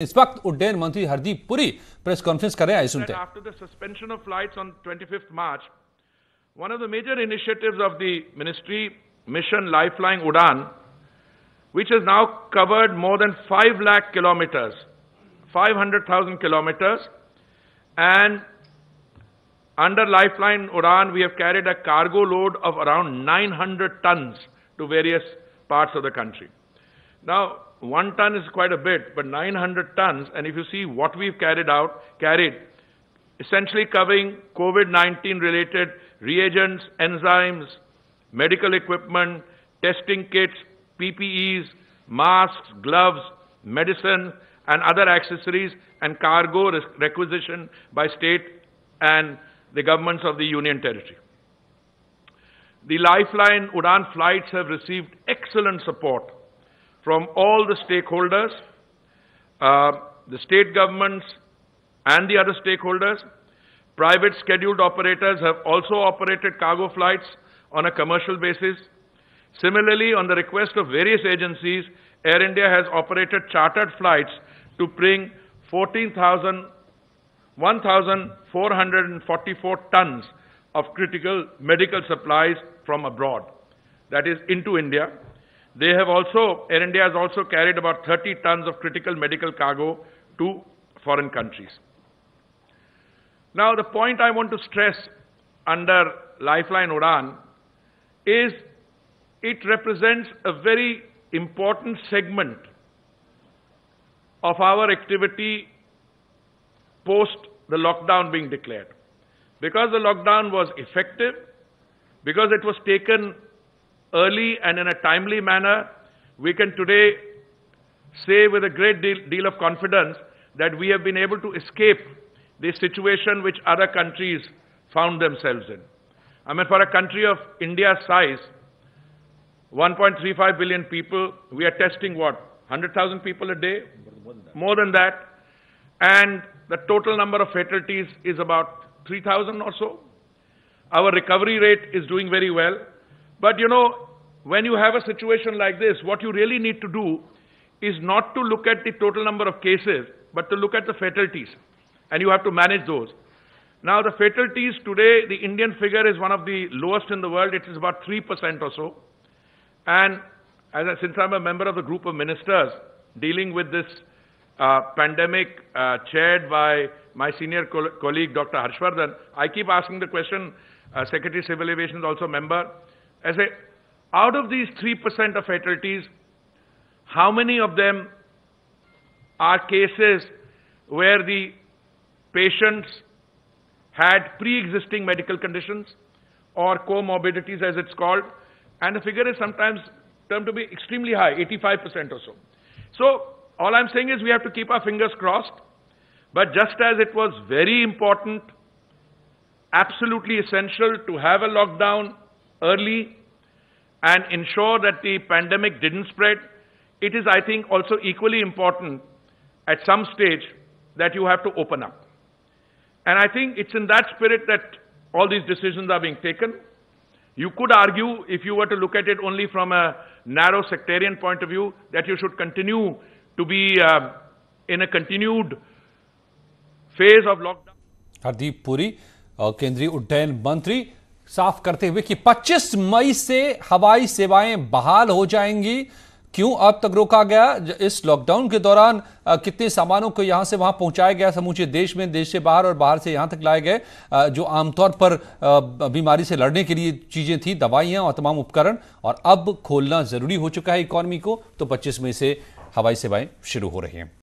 इस वक्त उड्डयन मंत्री हरदीप पुरी प्रेस कॉन्फ्रेंस कर रहे हैं। सुनते हैं। After the suspension of flights on 25th March, one of the major initiatives of the ministry, Mission Lifeline Udan, which has now covered more than 5 lakh kilometers, 500,000 kilometers, and under Lifeline Udan, we have carried a cargo load of around 900 tons to various parts of the country. Now, 1 ton is quite a bit, but 900 tons, and if you see what we've carried, essentially covering COVID-19 related reagents, enzymes, medical equipment, testing kits, PPEs, masks, gloves, medicine, and other accessories, and cargo requisition by state and the governments of the Union Territory. The Lifeline Udan flights have received excellent support from all the stakeholders, the state governments and the other stakeholders. Private scheduled operators have also operated cargo flights on a commercial basis. Similarly, on the request of various agencies, Air India has operated chartered flights to bring 1,444 tons of critical medical supplies from abroad, that is into India. They have also, Air India has also carried about 30 tons of critical medical cargo to foreign countries. Now, the point I want to stress under Lifeline Udan is it represents a very important segment of our activity post the lockdown being declared. Because the lockdown was effective, because it was taken early and in a timely manner, we can today say with a great deal of confidence that we have been able to escape the situation which other countries found themselves in. I mean, for a country of India's size, 1.35 billion people, we are testing what, 100,000 people a day? More than that. And the total number of fatalities is about 3,000 or so. Our recovery rate is doing very well. But you know, when you have a situation like this, what you really need to do is not to look at the total number of cases, but to look at the fatalities. And you have to manage those. Now, the fatalities today, the Indian figure is one of the lowest in the world. It is about 3% or so. And since I'm a member of the group of ministers dealing with this pandemic chaired by my senior colleague, Dr. Harshvardhan, I keep asking the question, Secretary Civil Aviation is also a member. I say, out of these 3% of fatalities, how many of them are cases where the patients had pre-existing medical conditions or comorbidities as it's called, and the figure is sometimes termed to be extremely high, 85% or so. So, all I'm saying is we have to keep our fingers crossed, but just as it was very important, absolutely essential to have a lockdown early and ensure that the pandemic didn't spread, it is, I think, also equally important at some stage that you have to open up. And I think it's in that spirit that all these decisions are being taken. You could argue, if you were to look at it only from a narrow sectarian point of view, that you should continue to be in a continued phase of lockdown. Hardeep Puri केंद्रीय उड्डयन मंत्री साफ करते हुए कि 25 मई से हवाई सेवाएं बहाल हो जाएंगी। क्यों अब तक रोका गया? इस लॉकडाउन के दौरान कितने सामानों को यहां से वहां पहुंचाया गया समूचे देश में, देश से बाहर और बाहर से यहां तक लाए गए, जो आमतौर पर बीमारी से लड़ने के लिए चीजें थी, दवाइयां और तमाम उपकरण, और अब खोलना जरूरी हो चुका है इकोनॉमी को, तो 25 मई से हवाई सेवाएं शुरू हो रही हैं।